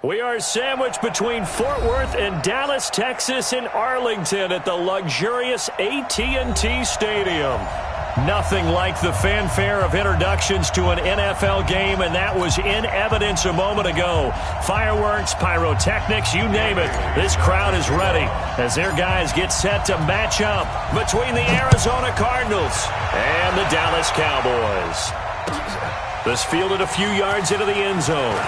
We are sandwiched between Fort Worth and Dallas, Texas, and Arlington at the luxurious AT&T Stadium. Nothing like the fanfare of introductions to an NFL game, and that was in evidence a moment ago. Fireworks, pyrotechnics, you name it. This crowd is ready as their guys get set to match up between the Arizona Cardinals and the Dallas Cowboys. This fielded a few yards into the end zone.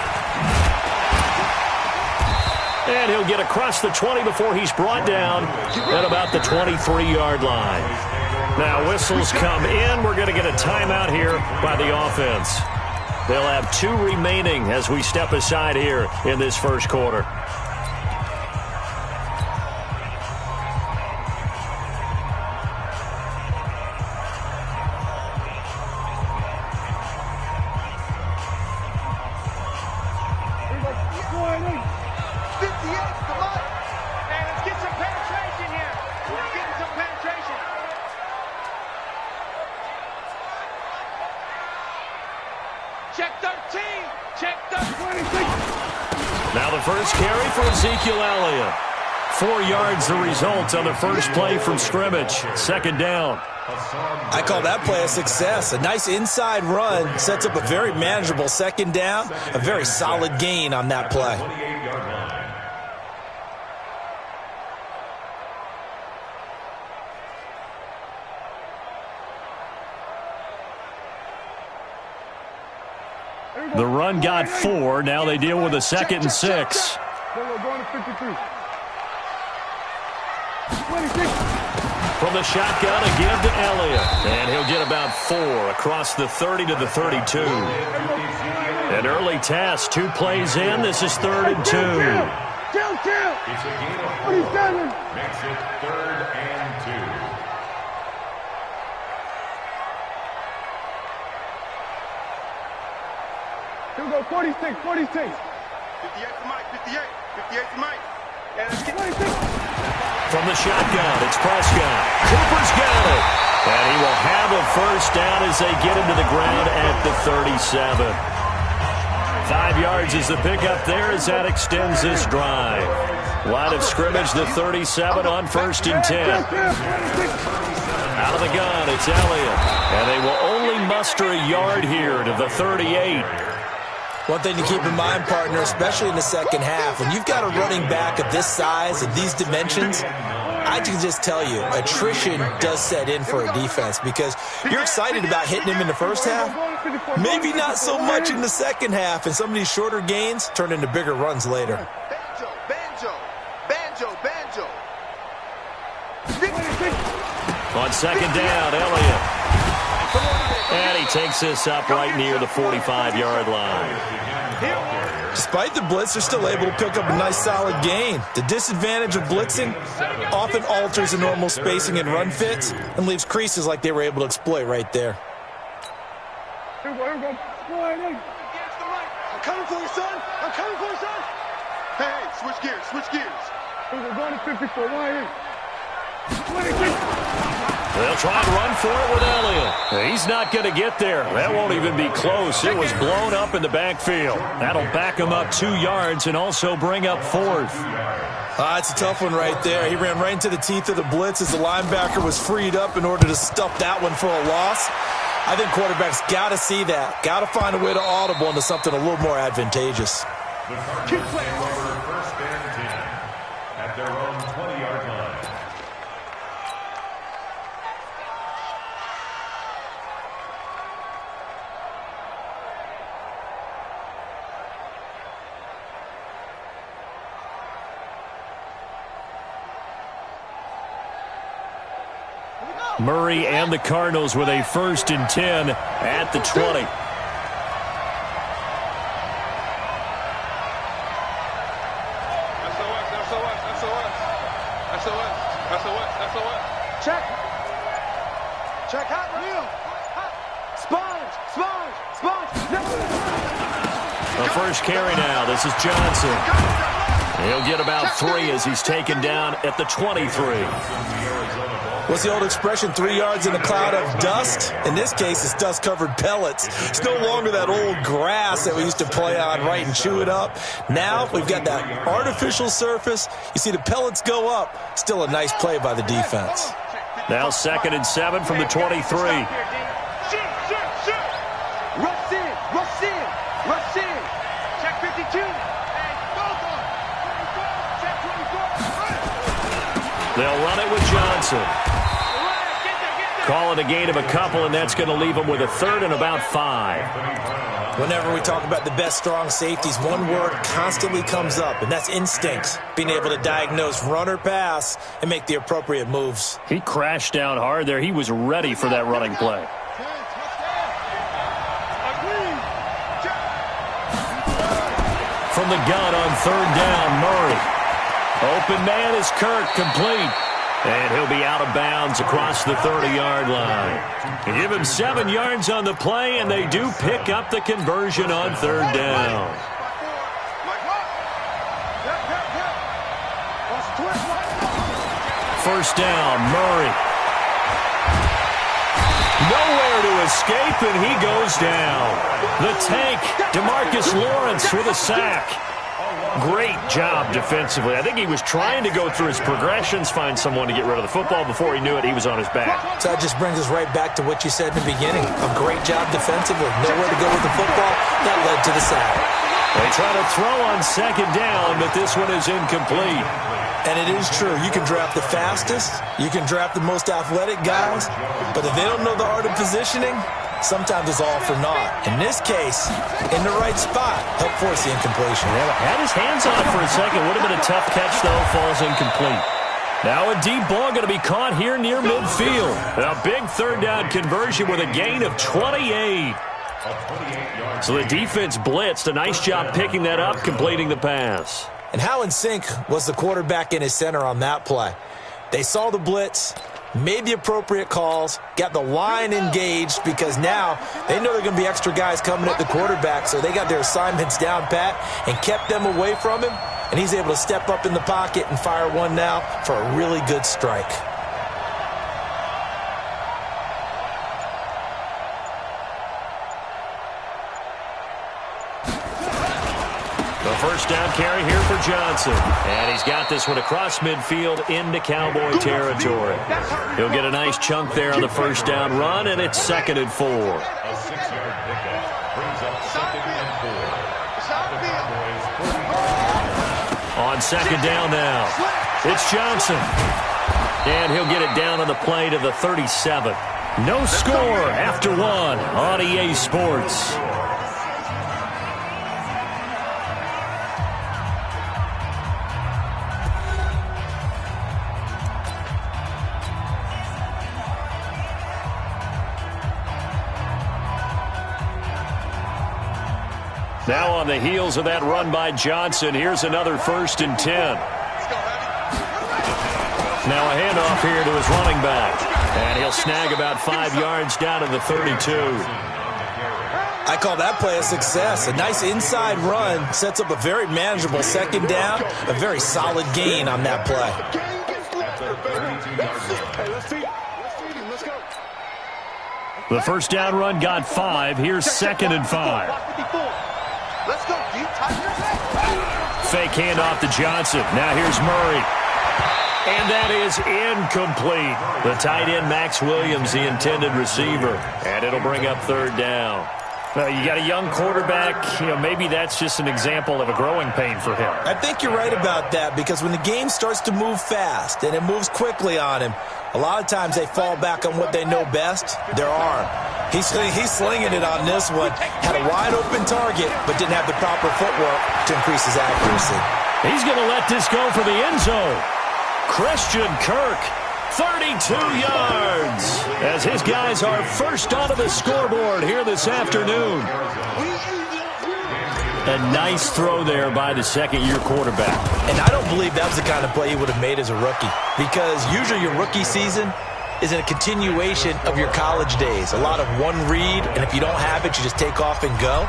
And he'll get across the 20 before he's brought down at about the 23-yard line. Now whistles come in. We're going to get a timeout here by the offense. They'll have 2 remaining as we step aside here in this first quarter. Now the first carry for Ezekiel Elliott. 4 yards the result on the first play from scrimmage. Second down. I call that play a success. A nice inside run sets up a very manageable second down. A very solid gain on that play. The run got 4. Now they deal with a 2nd and 6. From the shotgun, a give to Elliott. And he'll get about 4 across the 30 to the 32. An early test. 2 plays in. This is 3rd and 2. It's a gain of 4. Makes it 3rd and 2. Here we go, 46, 46. 58 to Mike, 58 to Mike. And let's get 26. From the shotgun, it's Prescott. Cooper's got it. And he will have a first down as they get into the ground at the 37. 5 yards is the pickup there as that extends this drive. Line of scrimmage, the 37 on 1st and 10. Out of the gun, it's Elliott. And they will only muster a yard here to the 38. One thing to keep in mind, partner, especially in the second half, when you've got a running back of this size and these dimensions, I can just tell you, attrition does set in for a defense because you're excited about hitting him in the first half, maybe not so much in the second half, and some of these shorter gains turn into bigger runs later. banjo, banjo, banjo, banjo. On 2nd down, Elliott. And he takes this up right near the 45-yard line. Despite the blitz, they're still able to pick up a nice solid gain. The disadvantage of blitzing often alters the normal spacing and run fits and leaves creases like they were able to exploit right there. Here we go, here we go. Slide in. I'm coming for you, son. I'm coming for you, son. Hey, switch gears, switch gears. Here we go, going to 54, wide in. 26. They'll try and run for it with Elliott. He's not going to get there. That won't even be close. It was blown up in the backfield. That'll back him up 2 yards and also bring up 4th. It's a tough one right there. He ran right into the teeth of the blitz as the linebacker was freed up in order to stuff that one for a loss. I think quarterbacks got to see that. Got to find a way to audible into something a little more advantageous. The Cardinals over 1st and 10 at their own 20-yard line. Murray and the Cardinals with a 1st and 10 at the 20. Check. Check hot real. Sponge, sponge, sponge. The first carry now. This is Johnson. He'll get about 3 as he's taken down at the 23. What's the old expression, 3 yards in a cloud of dust? In this case, it's dust-covered pellets. It's no longer that old grass that we used to play on, right, and chew it up. Now we've got that artificial surface. You see the pellets go up. Still a nice play by the defense. Now 2nd and 7 from the 23. Rush in, rush in, rush in. Check 52. They'll run it with Johnson. Call it a gain of a couple, and that's going to leave them with a 3rd and about 5. Whenever we talk about the best strong safeties, one word constantly comes up, and that's instincts. Being able to diagnose run or pass and make the appropriate moves. He crashed down hard there. He was ready for that running play. From the gun on 3rd down, Murray. Open man is Kirk, complete. And he'll be out of bounds across the 30-yard line. Give him 7 yards on the play, and they do pick up the conversion on 3rd down. First down, Murray. Nowhere to escape, and he goes down. The tank, DeMarcus Lawrence with a sack. Great job defensively. I think he was trying to go through his progressions, find someone to get rid of the football. Before he knew it, he was on his back. So that just brings us right back to what you said in the beginning. A great job defensively. Nowhere to go with the football. That led to the sack. They try to throw on 2nd down, but this one is incomplete. And it is true. You can draft the fastest. You can draft the most athletic guys. But if they don't know the art of positioning, sometimes it's all for naught. In this case, in the right spot, helped force the incompletion. Yeah, had his hands on it for a second. Would have been a tough catch, though. Falls incomplete. Now a deep ball going to be caught here near midfield. A big 3rd down conversion with a gain of 28. So the defense blitzed. A nice job picking that up, completing the pass. And how in sync was the quarterback in his center on that play? They saw the blitz, made the appropriate calls, got the line engaged, because now they know there are going to be extra guys coming at the quarterback, so they got their assignments down pat and kept them away from him, and he's able to step up in the pocket and fire one now for a really good strike. First down carry here for Johnson. And he's got this one across midfield into Cowboy territory. He'll get a nice chunk there on the first down run, and it's 2nd and 4. A 6-yard pickup brings up 2nd and 4. On 2nd down now, it's Johnson. And he'll get it down on the play to the 37. No score after 1 on EA Sports. Now on the heels of that run by Johnson, here's another 1st and 10. Now a handoff here to his running back. And he'll snag about 5 yards down to the 32. I call that play a success. A nice inside run sets up a very manageable 2nd down. A very solid gain on that play. The first down run got 5. Here's 2nd and 5. Let's go, deep. Fake handoff to Johnson. Now here's Murray. And that is incomplete. The tight end, Max Williams, the intended receiver. And it'll bring up 3rd down. You got a young quarterback. Maybe that's just an example of a growing pain for him. I think you're right about that, because when the game starts to move fast and it moves quickly on him, a lot of times they fall back on what they know best, their arm. He's slinging it on this one. Had a wide-open target, but didn't have the proper footwork to increase his accuracy. He's going to let this go for the end zone. Christian Kirk, 32 yards, as his guys are first onto the scoreboard here this afternoon. A nice throw there by the 2nd-year quarterback. And I don't believe that was the kind of play he would have made as a rookie, because usually your rookie season is a continuation of your college days. A lot of one read, and if you don't have it, you just take off and go.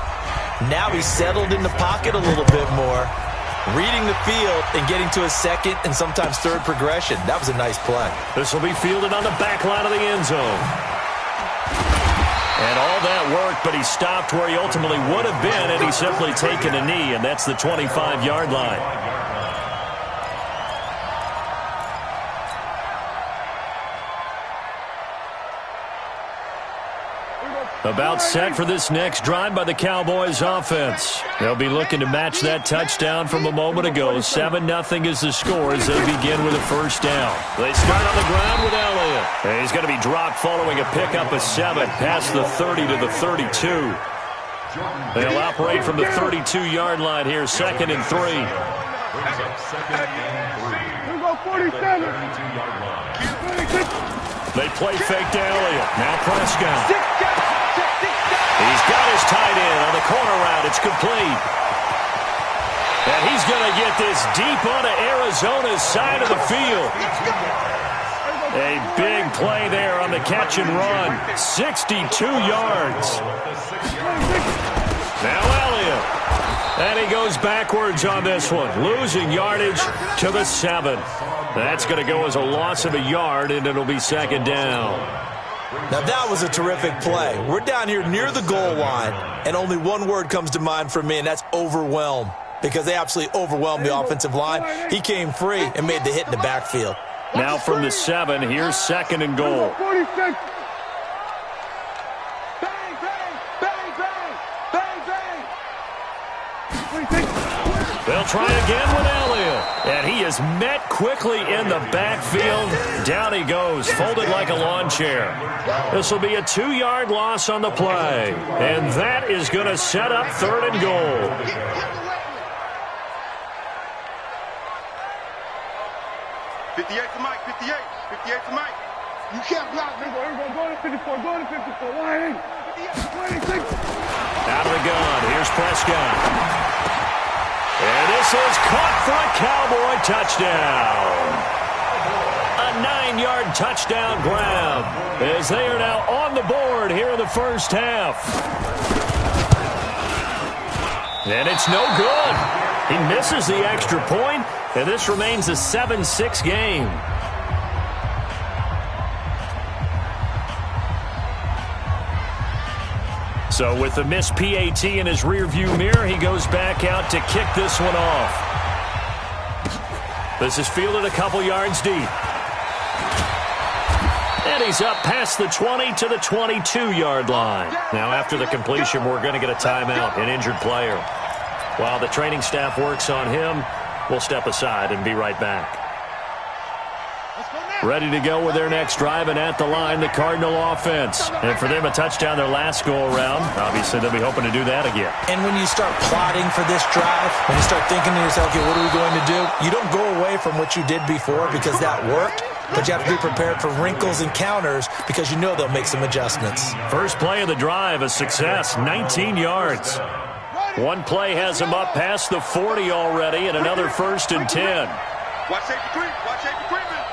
Now he's settled in the pocket a little bit more, reading the field and getting to a second and sometimes third progression. That was a nice play. This will be fielded on the back line of the end zone. And all that worked, but he stopped where he ultimately would have been had he simply taken a knee, and that's the 25-yard line. About set for this next drive by the Cowboys offense. They'll be looking to match that touchdown from a moment ago. 7-0 is the score as they begin with a first down. They start on the ground with Elliott. And he's going to be dropped following a pickup of 7 past the 30 to the 32. They'll operate from the 32-yard line here, 2nd and 3. Here we go, 47. They play fake to Elliott. Now Prescott. He's got his tight end on the corner route. It's complete. And he's going to get this deep onto Arizona's side of the field. A big play there on the catch and run. 62 yards. Now Elliott. And he goes backwards on this one, losing yardage to the 7. That's going to go as a loss of a yard, and it'll be 2nd down. Now, that was a terrific play. We're down here near the goal line, and only one word comes to mind for me, and that's overwhelmed, because they absolutely overwhelmed the offensive line. He came free and made the hit in the backfield. Now from the 7, here's 2nd and goal. 46. Bang, bang, bang, bang, bang, bang. They'll try again with Elliott. And he is met quickly in the backfield. Down he goes, folded like a lawn chair. This will be a 2-yard loss on the play. And that is going to set up 3rd and goal. To Mike, 58 to Mike. You can't block me. Here we go, go to 54, go to 54. Line in. 26. Out of the gun, here's Prescott. And this is caught for a Cowboy touchdown. A 9-yard touchdown grab as they are now on the board here in the first half. And it's no good. He misses the extra point, and this remains a 7-6 game. So with the missed PAT in his rearview mirror, he goes back out to kick this one off. This is fielded a couple yards deep. And he's up past the 20 to the 22-yard line. Now after the completion, we're going to get a timeout, an injured player. While the training staff works on him, we'll step aside and be right back. Ready to go with their next drive, and at the line, the Cardinal offense. And for them, a touchdown their last go-around. Obviously, they'll be hoping to do that again. And when you start plotting for this drive, when you start thinking to yourself, okay, what are we going to do? You don't go away from what you did before because that worked, but you have to be prepared for wrinkles and counters because you know they'll make some adjustments. First play of the drive, a success, 19 yards. One play has him up past the 40 already, and another 1st and 10. Watch safety creep. Watch safety creeping.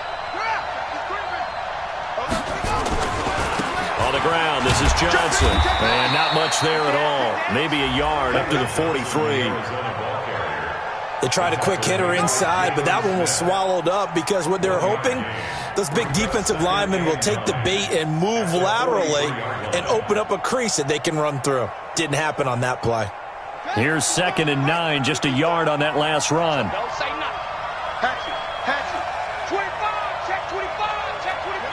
On the ground, this is Johnson. And not much there at all. Maybe a yard up to the 43. They tried a quick hitter inside, but that one was swallowed up because what they're hoping, those big defensive linemen will take the bait and move laterally and open up a crease that they can run through. Didn't happen on that play. Here's 2nd and 9, just a yard on that last run. Don't say nothing. Hatchet, hatchet. 25, check 25, check 25.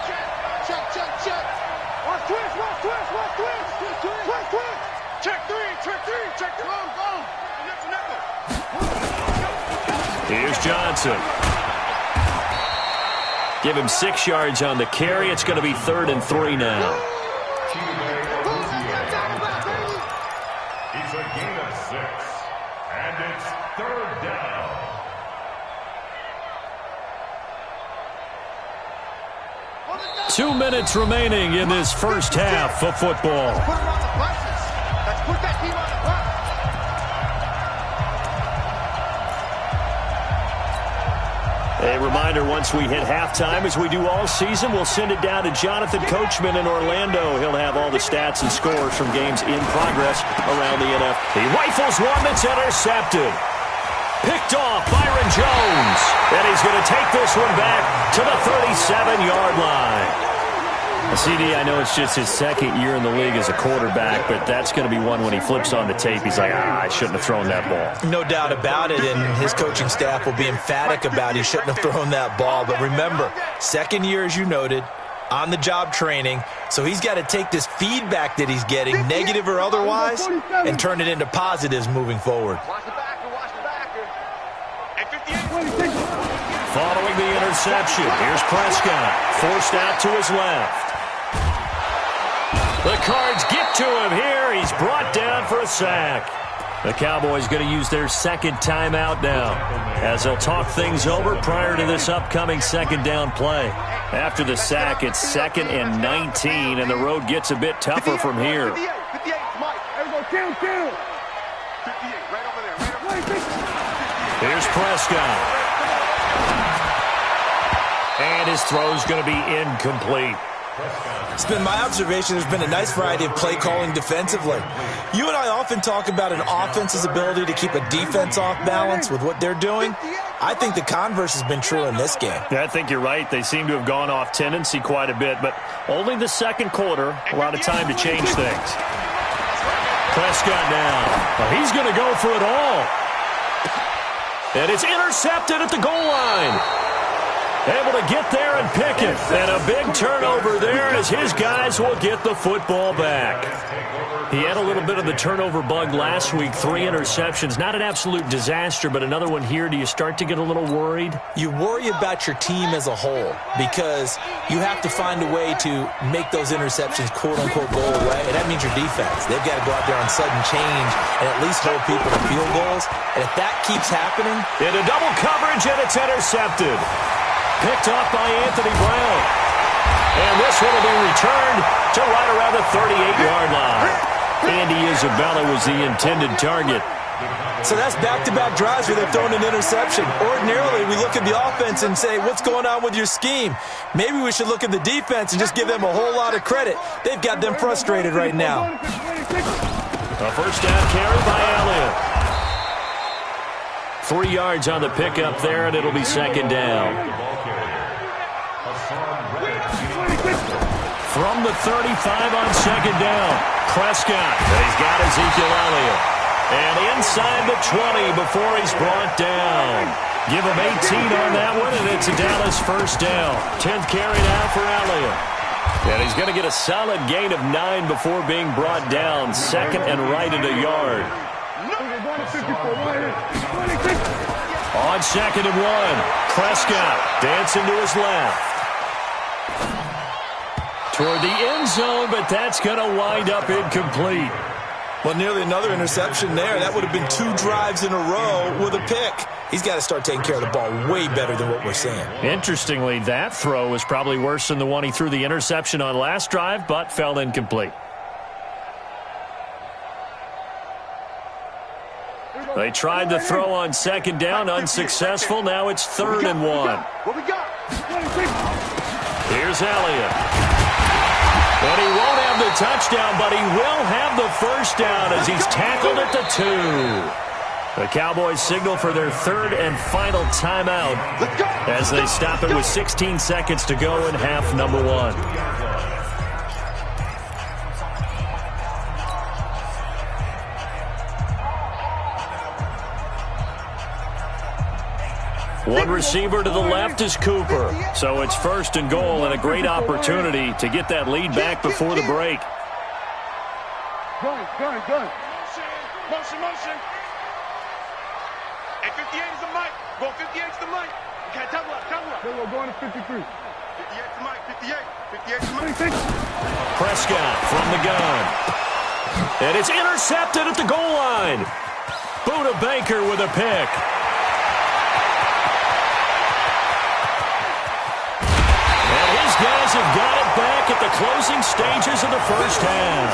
Check. Watch twist. Check 3. Go. Here's Johnson. Give him 6 yards on the carry. It's going to be 3rd and 3 now. It's a gain of 6, and it's 3rd down. Two minutes remaining in this first half of football. Put him on the buses. Let's put that team on the bus. A reminder, once we hit halftime, as we do all season, we'll send it down to Jonathan Coachman in Orlando. He'll have all the stats and scores from games in progress around the NFL. He rifles one that's intercepted. Picked off Byron Jones. And he's going to take this one back to the 37-yard line. CD, I know it's just his second year in the league as a quarterback, but that's going to be one when he flips on the tape. He's like, I shouldn't have thrown that ball. No doubt about it, and his coaching staff will be emphatic about he shouldn't have thrown that ball. But remember, second year, as you noted, on-the-job training, so he's got to take this feedback that he's getting, negative or otherwise, and turn it into positives moving forward. Following the interception, here's Prescott, forced out to his left. The Cards get to him here. He's brought down for a sack. The Cowboys going to use their second timeout now as they'll talk things over prior to this upcoming second down play. After the sack, it's 2nd and 19, and the road gets a bit tougher from here. Here's Prescott. And his throw's going to be incomplete. It's been my observation there's been a nice variety of play calling defensively. You and I often talk about an offense's ability to keep a defense off balance with what they're doing. I think the converse has been true in this game. Yeah, I think you're right. They seem to have gone off tendency quite a bit, but only the second quarter, a lot of time to change things. Prescott now. Well, he's going to go for it all. And it's intercepted at the goal line. Able to get there and pick it. And a big turnover there as his guys will get the football back. He had a little bit of the turnover bug last week, 3 interceptions. Not an absolute disaster, but another one here. Do you start to get a little worried? You worry about your team as a whole because you have to find a way to make those interceptions, quote-unquote, go away. And that means your defense. They've got to go out there on sudden change and at least hold people to field goals. And if that keeps happening... Into double coverage, and it's intercepted. Picked off by Anthony Brown. And this one will be returned to right around the 38-yard line. Andy Isabella was the intended target. So that's back-to-back drives where they're throwing an interception. Ordinarily, we look at the offense and say, what's going on with your scheme? Maybe we should look at the defense and just give them a whole lot of credit. They've got them frustrated right now. A first down carry by Elliott. 3 yards on the pickup there, and it'll be second down. From the 35 on second down, Prescott. He's got Ezekiel Elliott. And inside the 20 before he's brought down. Give him 18 on that one, and it's a Dallas first down. 10th carry now for Elliott. And he's going to get a solid gain of 9 before being brought down. Second and right at a yard. On 2nd and 1, Prescott dancing to his left. Toward the end zone, but that's going to wind up incomplete. Well, nearly another interception there. That would have been 2 drives in a row with a pick. He's got to start taking care of the ball way better than what we're seeing. Interestingly, that throw was probably worse than the one he threw the interception on last drive, but fell incomplete. They tried the throw on second down, unsuccessful. Now it's 3rd and 1. Here's Elliott. And he won't have the touchdown, but he will have the first down as he's tackled at the 2. The Cowboys signal for their 3rd and final timeout as they stop it with 16 seconds to go in half number 1. One receiver to the left is Cooper. So it's 1st and goal and a great opportunity to get that lead back before the break. Gun. Motion. Hey, 58 is the mic. Go 58 is the mic. Okay, double up. We're going to 53. 58 is the mic. 58 is the mic. Prescott from the gun. And it's intercepted at the goal line. Buda Baker with a pick. Guys have got it back at the closing stages of the first half.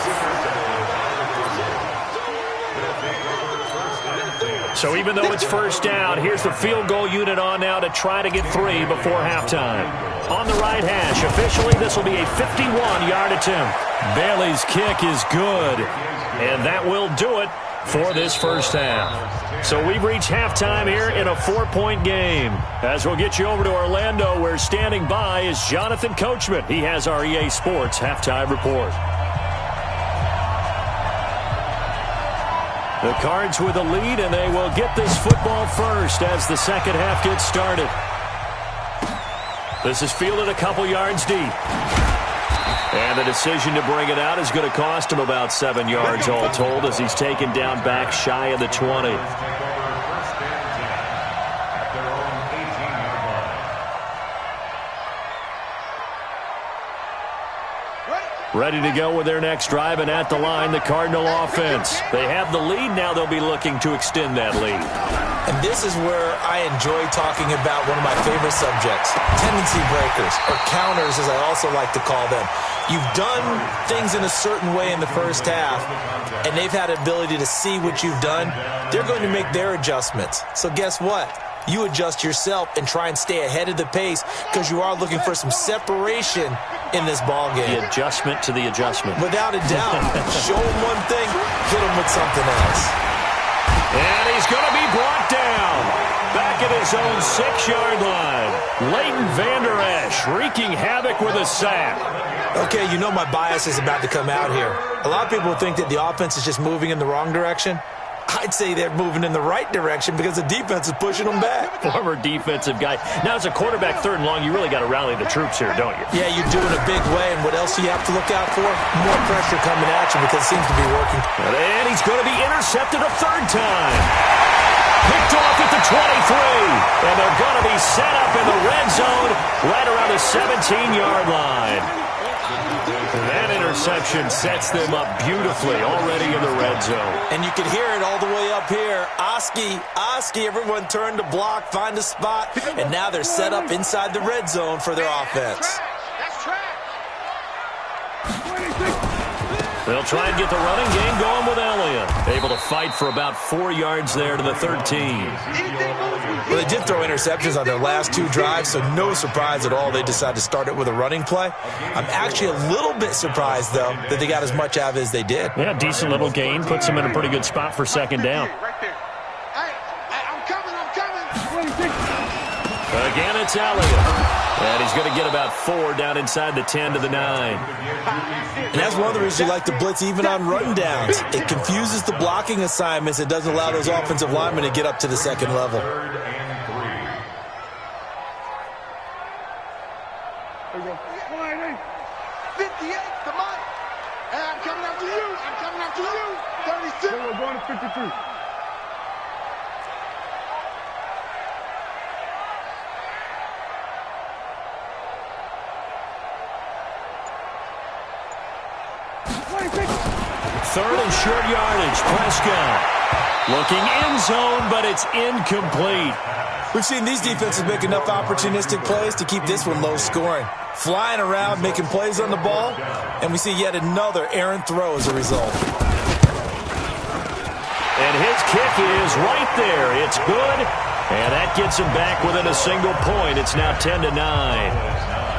So even though it's first down, here's the field goal unit on now to try to get 3 before halftime. On the right hash, officially this will be a 51-yard attempt. Bailey's kick is good, and that will do it for this first half. So we've reached halftime here in a 4-point game. As we'll get you over to Orlando, where standing by is Jonathan Coachman. He has our EA Sports halftime report. The Cards with a lead, and they will get this football first as the second half gets started. This is fielded a couple yards deep. And the decision to bring it out is going to cost him about 7 yards all told as he's taken down back shy of the 20. Ready to go with their next drive, and at the line, the Cardinal offense. They have the lead. Now they'll be looking to extend that lead. And this is where I enjoy talking about one of my favorite subjects, tendency breakers, or counters as I also like to call them. You've done things in a certain way in the first half, and they've had an ability to see what you've done. They're going to make their adjustments. So guess what? You adjust yourself and try and stay ahead of the pace because you are looking for some separation in this ball game. The adjustment to the adjustment. Without a doubt. Show him one thing, hit him with something else. And he's going to be brought down. Back at his own 6-yard line. Leighton Vander Esch wreaking havoc with a sack. Okay, you know my bias is about to come out here. A lot of people think that the offense is just moving in the wrong direction. I'd say they're moving in the right direction because the defense is pushing them back. Former defensive guy. Now, as a quarterback, 3rd and long, you really got to rally the troops here, don't you? Yeah, you do in a big way. And what else do you have to look out for? More pressure coming at you because it seems to be working. And he's going to be intercepted a 3rd time. Picked off at the 23. And they're going to be set up in the red zone right around the 17-yard line. That interception sets them up beautifully already in the red zone. And you can hear it all the way up here. Oski, everyone turn to block, find a spot, and now they're set up inside the red zone for their offense. They'll try and get the running game going with Elliott. Able to fight for about 4 yards there to the 13. Well, they did throw interceptions on their last 2 drives, so no surprise at all they decided to start it with a running play. I'm actually a little bit surprised, though, that they got as much out of it as they did. Yeah, decent little gain. Puts them in a pretty good spot for 2nd down. I'm coming. Again, it's Elliott. And he's going to get about 4 down inside the 10 to the 9. And that's one of the reasons you like to blitz even on run downs. It confuses the blocking assignments. It doesn't allow those offensive linemen to get up to the 2nd level. 58, come on. Hey, I'm coming after you. 36. We're going to 52. Third and short yardage. Prescott looking end zone, but it's incomplete. We've seen these defenses make enough opportunistic plays to keep this one low scoring. Flying around, making plays on the ball, and we see yet another errant throw as a result. And his kick is right there. It's good, and that gets him back within a single point. It's now 10 to 9.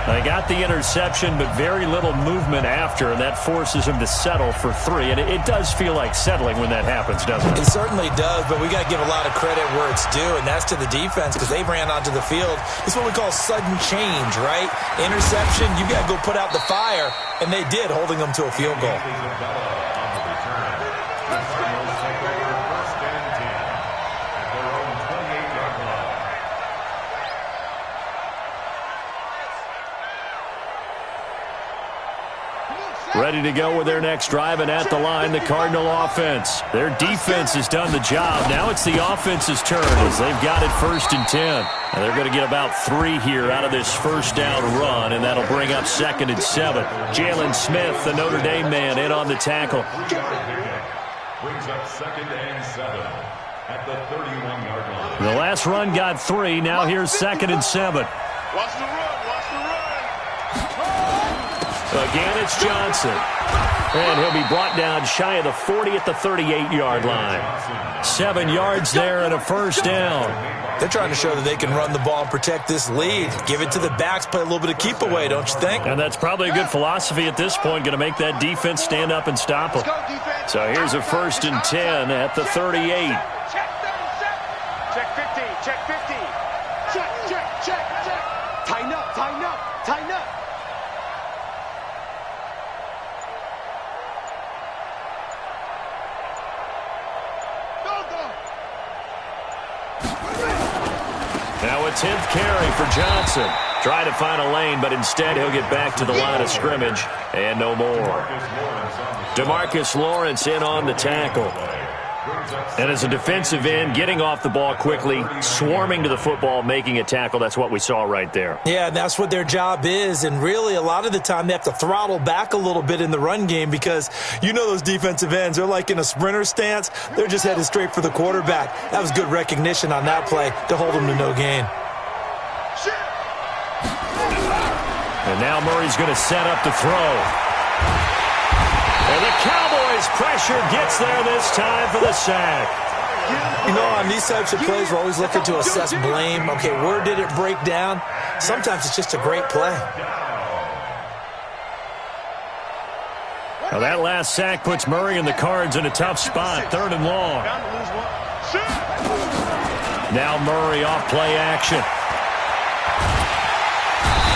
They got the interception, but very little movement after, and that forces him to settle for 3. And it does feel like settling when that happens, doesn't it? It certainly does, but we got to give a lot of credit where it's due, and that's to the defense because they ran onto the field. It's what we call sudden change, right? Interception, you got to go put out the fire, and they did, holding them to a field goal. Ready to go with their next drive, and at the line, the Cardinal offense. Their defense has done the job. Now it's the offense's turn as they've got it 1st and 10. And they're going to get about 3 here out of this first down run, and that'll bring up 2nd and 7. Jalen Smith, the Notre Dame man, in on the tackle. Brings up 2nd and 7 at the 31-yard line. The last run got 3. Now here's 2nd and 7. Watch the run. Again, it's Johnson. And he'll be brought down shy of the 40 at the 38-yard line. 7 yards there and a first down. They're trying to show that they can run the ball and protect this lead. Give it to the backs, play a little bit of keep away, don't you think? And that's probably a good philosophy at this point, going to make that defense stand up and stop them. So here's a 1st and 10 at the 38. Check 50, check 50. Check. Tighten up. Now a 10th carry for Johnson. Try to find a lane, but instead he'll get back to the line of scrimmage and no more. DeMarcus Lawrence in on the tackle. And as a defensive end, getting off the ball quickly, swarming to the football, making a tackle, that's what we saw right there. Yeah, that's what their job is, and really a lot of the time they have to throttle back a little bit in the run game because you know those defensive ends, they're like in a sprinter stance. They're just headed straight for the quarterback. That was good recognition on that play to hold them to no gain. And now Murray's going to set up to throw. And the Cowboys' pressure gets there this time for the sack. You know, on these types of plays, we're always looking to assess blame. Okay, where did it break down? Sometimes it's just a great play. Now that last sack puts Murray and the Cards in a tough spot, 3rd and long. Now Murray off play action.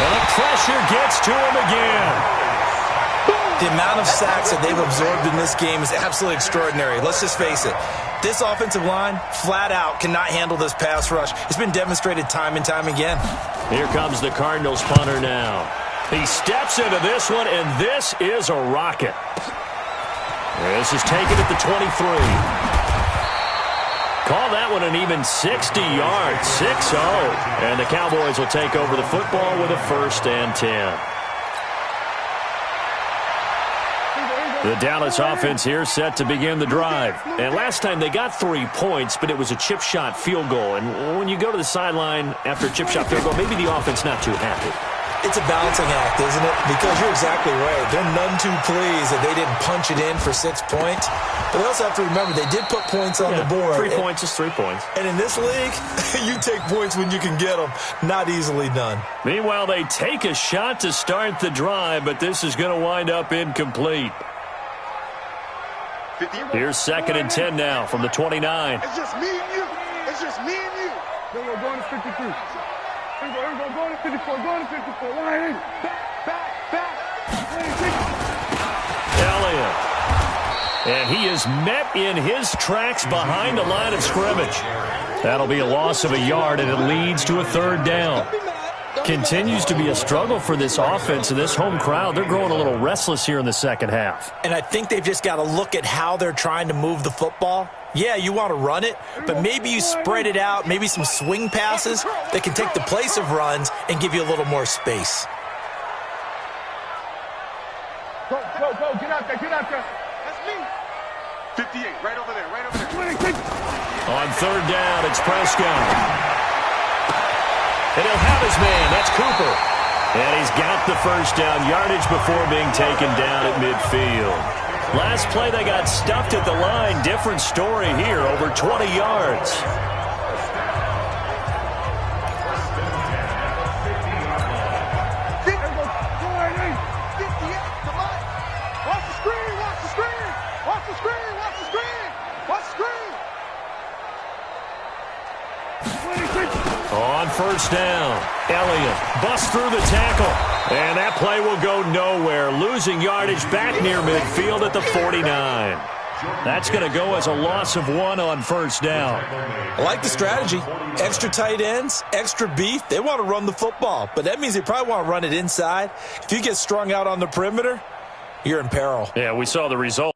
And the pressure gets to him again. The amount of sacks that they've absorbed in this game is absolutely extraordinary. Let's just face it. This offensive line, flat out, cannot handle this pass rush. It's been demonstrated time and time again. Here comes the Cardinals punter now. He steps into this one, and this is a rocket. This is taken at the 23. Call that one an even 60 yards, 6-0. And the Cowboys will take over the football with a 1st and 10. The Dallas offense here set to begin the drive. And last time they got 3 points, but it was a chip shot field goal. And when you go to the sideline after a chip shot field goal, maybe the offense not too happy. It's a balancing act, isn't it? Because you're exactly right. They're none too pleased that they didn't punch it in for 6 points. But they also have to remember they did put points on the board. 3 points is 3 points. And in this league, you take points when you can get them. Not easily done. Meanwhile, they take a shot to start the drive, but this is going to wind up incomplete. Here's 2nd and 10 now from the 29. It's just me and you. It's just me and you. Then we're going to 53. Here we go, going to 54, going to 54. Line in. Back. Elliott. And he is met in his tracks behind the line of scrimmage. That'll be a loss of a yard, and it leads to a 3rd down. Continues to be a struggle for this offense and this home crowd. They're growing a little restless here in the second half. And I think they've just got to look at how they're trying to move the football. Yeah, you want to run it, but maybe you spread it out, maybe some swing passes that can take the place of runs and give you a little more space. Go. Get out there. That's me. 58, right over there. 26. On 3rd down, it's Prescott. And he'll have his man. That's Cooper. And he's got the 1st down yardage before being taken down at midfield. Last play, they got stuffed at the line. Different story here, over 20 yards. On 1st down, Elliott busts through the tackle. And that play will go nowhere. Losing yardage back near midfield at the 49. That's going to go as a loss of 1 on 1st down. I like the strategy. Extra tight ends, extra beef. They want to run the football, but that means they probably want to run it inside. If you get strung out on the perimeter, you're in peril. Yeah, we saw the result.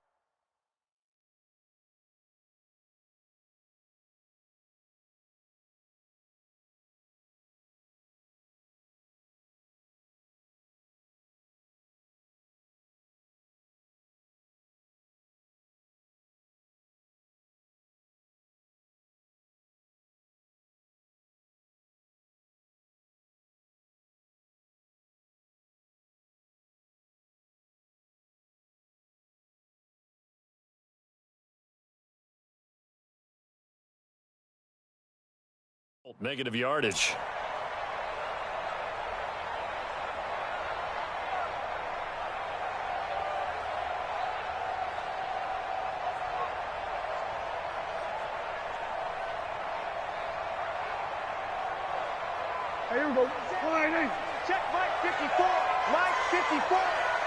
Negative yardage. Hey, here we go. Line in. Check Mike 54. Mike 54.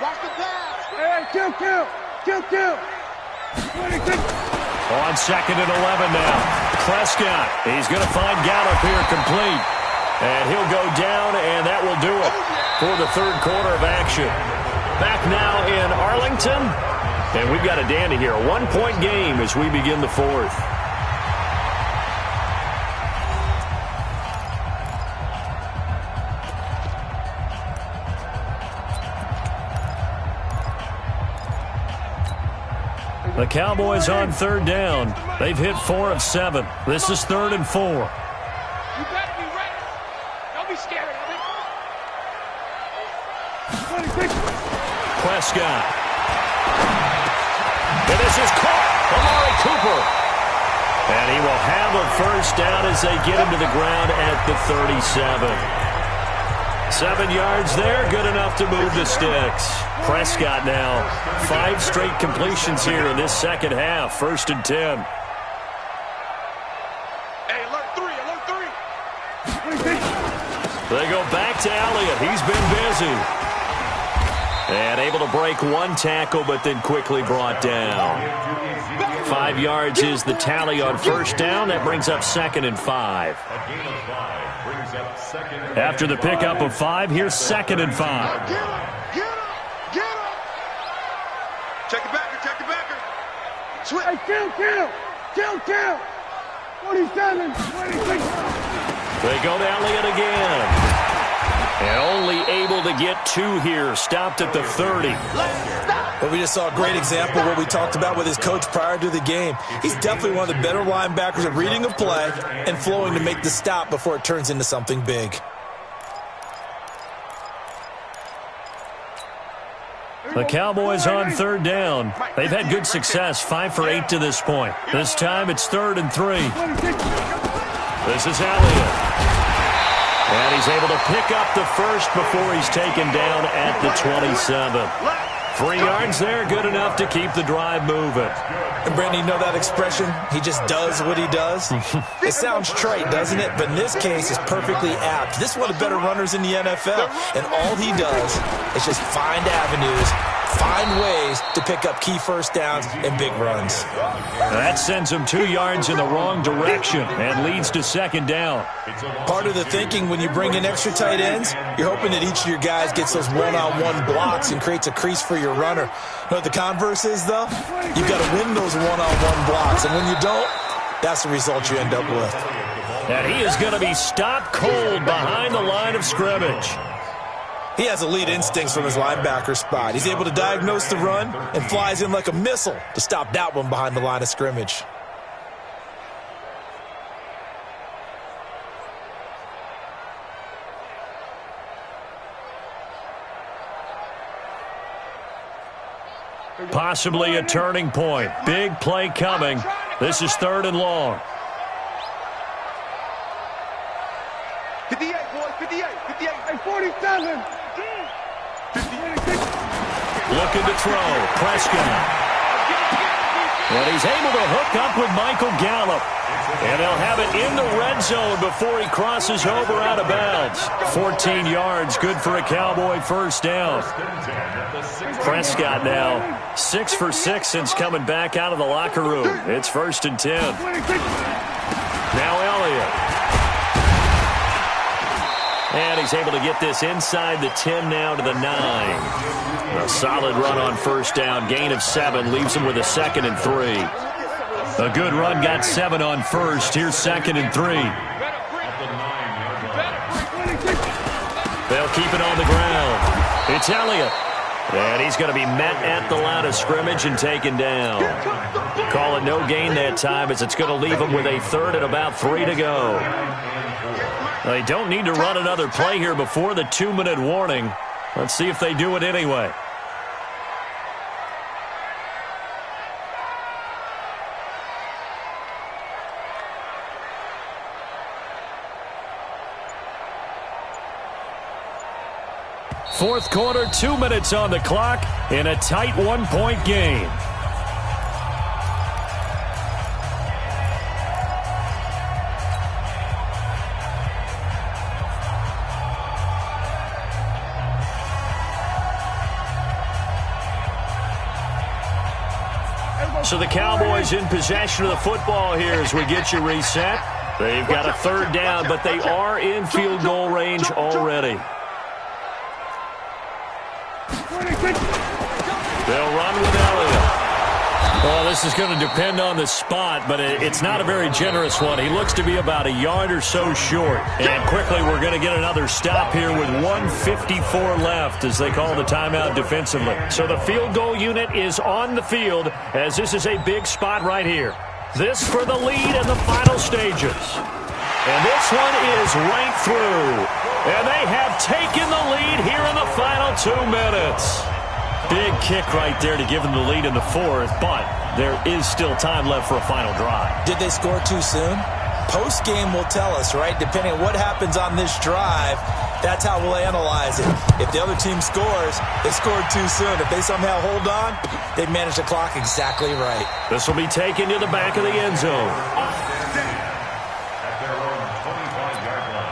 Watch the pass. Hey, kill. 26. On 2nd and 11 now. Prescott, he's going to find Gallup here complete. And he'll go down, and that will do it for the third quarter of action. Back now in Arlington, and we've got a dandy here. A 1-point game as we begin the fourth. The Cowboys on third down. They've hit 4 of 7. This is 3rd and 4. You better be ready. Don't be scared of it. 26. Prescott. And this is caught. Amari Cooper. And he will have a first down as they get him to the ground at the 37. 7 yards there, good enough to move the sticks. Prescott now, 5 straight completions here in this second half. 1st and 10. Hey, alert 3. They go back to Elliott. He's been busy. And able to break 1 tackle, but then quickly brought down. 5 yards is the tally on first down. That brings up 2nd and 5. After the pickup of 5, here's 2nd and 5. Get him. Check the backer. Switch. Hey, kill. 47. 26. They go to Elliott again. And only able to get 2 here. Stopped at the 30. Well, we just saw a great example of what we talked about with his coach prior to the game. He's definitely one of the better linebackers at reading of play and flowing to make the stop before it turns into something big. The Cowboys on third down. They've had good success, 5 for 8 to this point. This time it's 3rd and 3. This is Elliott. And he's able to pick up the first before he's taken down at the 27. 3 yards there, good enough to keep the drive moving. And Brandon, you know that expression? He just does what he does? It sounds trite, doesn't it? But in this case, it's perfectly apt. This is one of the better runners in the NFL. And all he does is just find avenues, find ways to pick up key first downs and big runs. That sends him 2 yards in the wrong direction and leads to 2nd down. Part of the thinking when you bring in extra tight ends, you're hoping that each of your guys gets those one-on-one blocks and creates a crease for your runner. You know what the converse is, though? You've got to win those one-on-one blocks, and when you don't, that's the result you end up with. And he is going to be stopped cold behind the line of scrimmage. He has elite instincts from his linebacker spot. He's able to diagnose the run and flies in like a missile to stop that one behind the line of scrimmage. Possibly a turning point. Big play coming. This is 3rd and long. 58, boys. 58. Hey, 47. Looking to throw. Prescott. And he's able to hook up with Michael Gallup. And they'll have it in the red zone before he crosses over out of bounds. 14 yards, good for a Cowboy first down. Prescott now 6 for 6 since coming back out of the locker room. It's 1st and 10. Now Elliott. And he's able to get this inside the 10 now to the 9. A solid run on first down. Gain of 7 leaves him with a 2nd and 3. A good run got 7 on first. Here's 2nd and 3. They'll keep it on the ground. It's Elliott. And he's going to be met at the line of scrimmage and taken down. Call it no gain that time as it's going to leave him with a 3rd and about 3 to go. They don't need to run another play here before the 2-minute warning. Let's see if they do it anyway. Fourth quarter, 2 minutes on the clock in a tight one-point game. So the Cowboys in possession of the football here as we get you reset. They've got a third down, but they are in field goal range already. They'll run with Elliott. Well, this is going to depend on the spot, but it's not a very generous one. He looks to be about a yard or so short. And quickly, we're going to get another stop here with 1:54 left as they call the timeout defensively. So the field goal unit is on the field as this is a big spot right here. This for the lead in the final stages. And this one is right through. And they have taken the lead here in the final 2 minutes. Big kick right there to give them the lead in the fourth, but there is still time left for a final drive. Did they score too soon? Post-game will tell us, right? Depending on what happens on this drive, that's how we'll analyze it. If the other team scores, they scored too soon. If they somehow hold on, they manage the clock exactly right. This will be taken to the back of the end zone. At their own 25-yard line.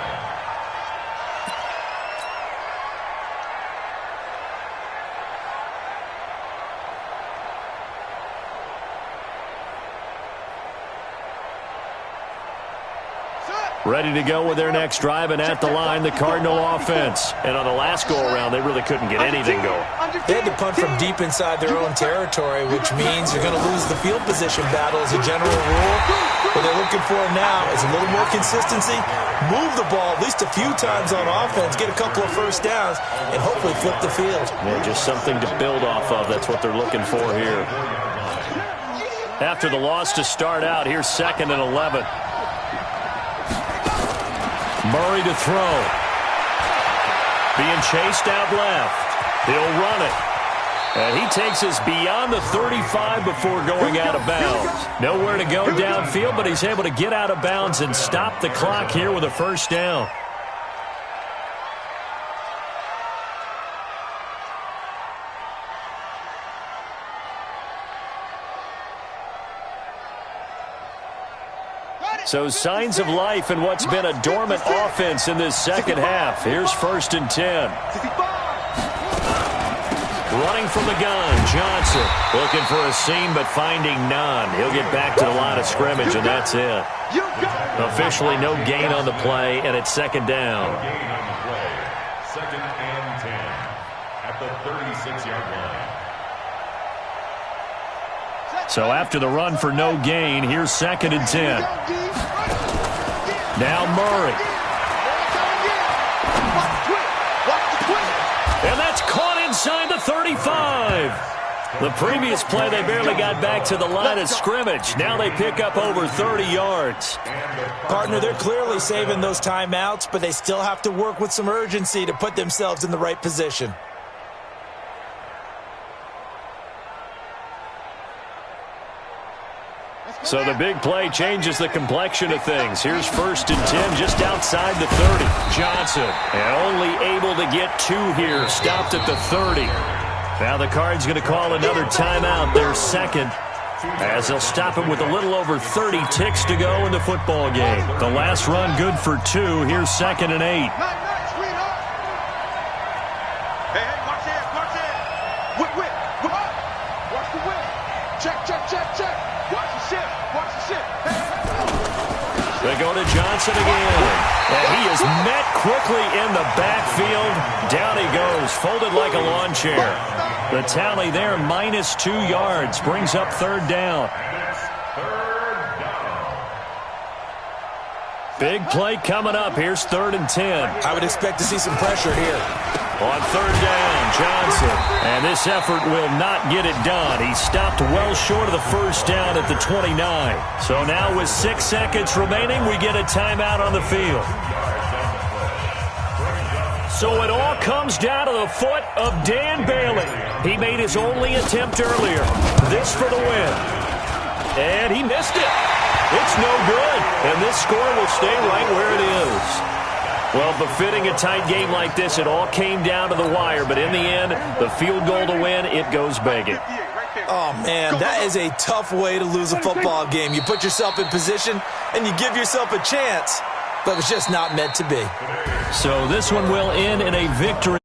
Ready to go with their next drive, and at the line, the Cardinal offense. And on the last go-around, they really couldn't get anything going. They had to punt from deep inside their own territory, which means you're going to lose the field position battle as a general rule. What they're looking for now is a little more consistency, move the ball at least a few times on offense, get a couple of first downs, and hopefully flip the field. Yeah, just something to build off of. That's what they're looking for here. After the loss to start out, here's 2nd and 11. Murray to throw. Being chased out left. He'll run it. And he takes us beyond the 35 before going out of bounds. Nowhere to go downfield, but he's able to get out of bounds and stop the clock here with a first down. So signs of life in what's been a dormant offense in this second half. Here's 1st and 10. Running from the gun, Johnson. Looking for a seam, but finding none. He'll get back to the line of scrimmage, and that's it. Officially no gain on the play, and it's 2nd down. No gain on the play. 2nd and 10 at the 36-yard line. So after the run for no gain, here's 2nd and 10. Now Murray. And that's caught inside the 35. The previous play, they barely got back to the line of scrimmage. Now they pick up over 30 yards. Partner, they're clearly saving those timeouts, but they still have to work with some urgency to put themselves in the right position. So the big play changes the complexion of things. Here's 1st and 10 just outside the 30. Johnson, and only able to get 2 here. Stopped at the 30. Now the Cards going to call another timeout. Their 2nd, as they'll stop him with a little over 30 ticks to go in the football game. The last run good for 2. Here's 2nd and 8. Hey, watch this, watch this. Whip up. Watch the whip. Check. Watch the shift. They go to Johnson again. And he is met quickly in the backfield. Down he goes, folded like a lawn chair. The tally there, -2 yards, brings up 3rd down. Big play coming up. Here's 3rd and 10. I would expect to see some pressure here. On 3rd down, Johnson. And this effort will not get it done. He stopped well short of the first down at the 29. So now with 6 seconds remaining, we get a timeout on the field. So it all comes down to the foot of Dan Bailey. He made his only attempt earlier. This for the win. And he missed it. It's no good. And this score will stay right where it is. Well, befitting a tight game like this, it all came down to the wire, but in the end, the field goal to win, it goes begging. Oh, man, that is a tough way to lose a football game. You put yourself in position, and you give yourself a chance, but it's just not meant to be. So this one will end in a victory.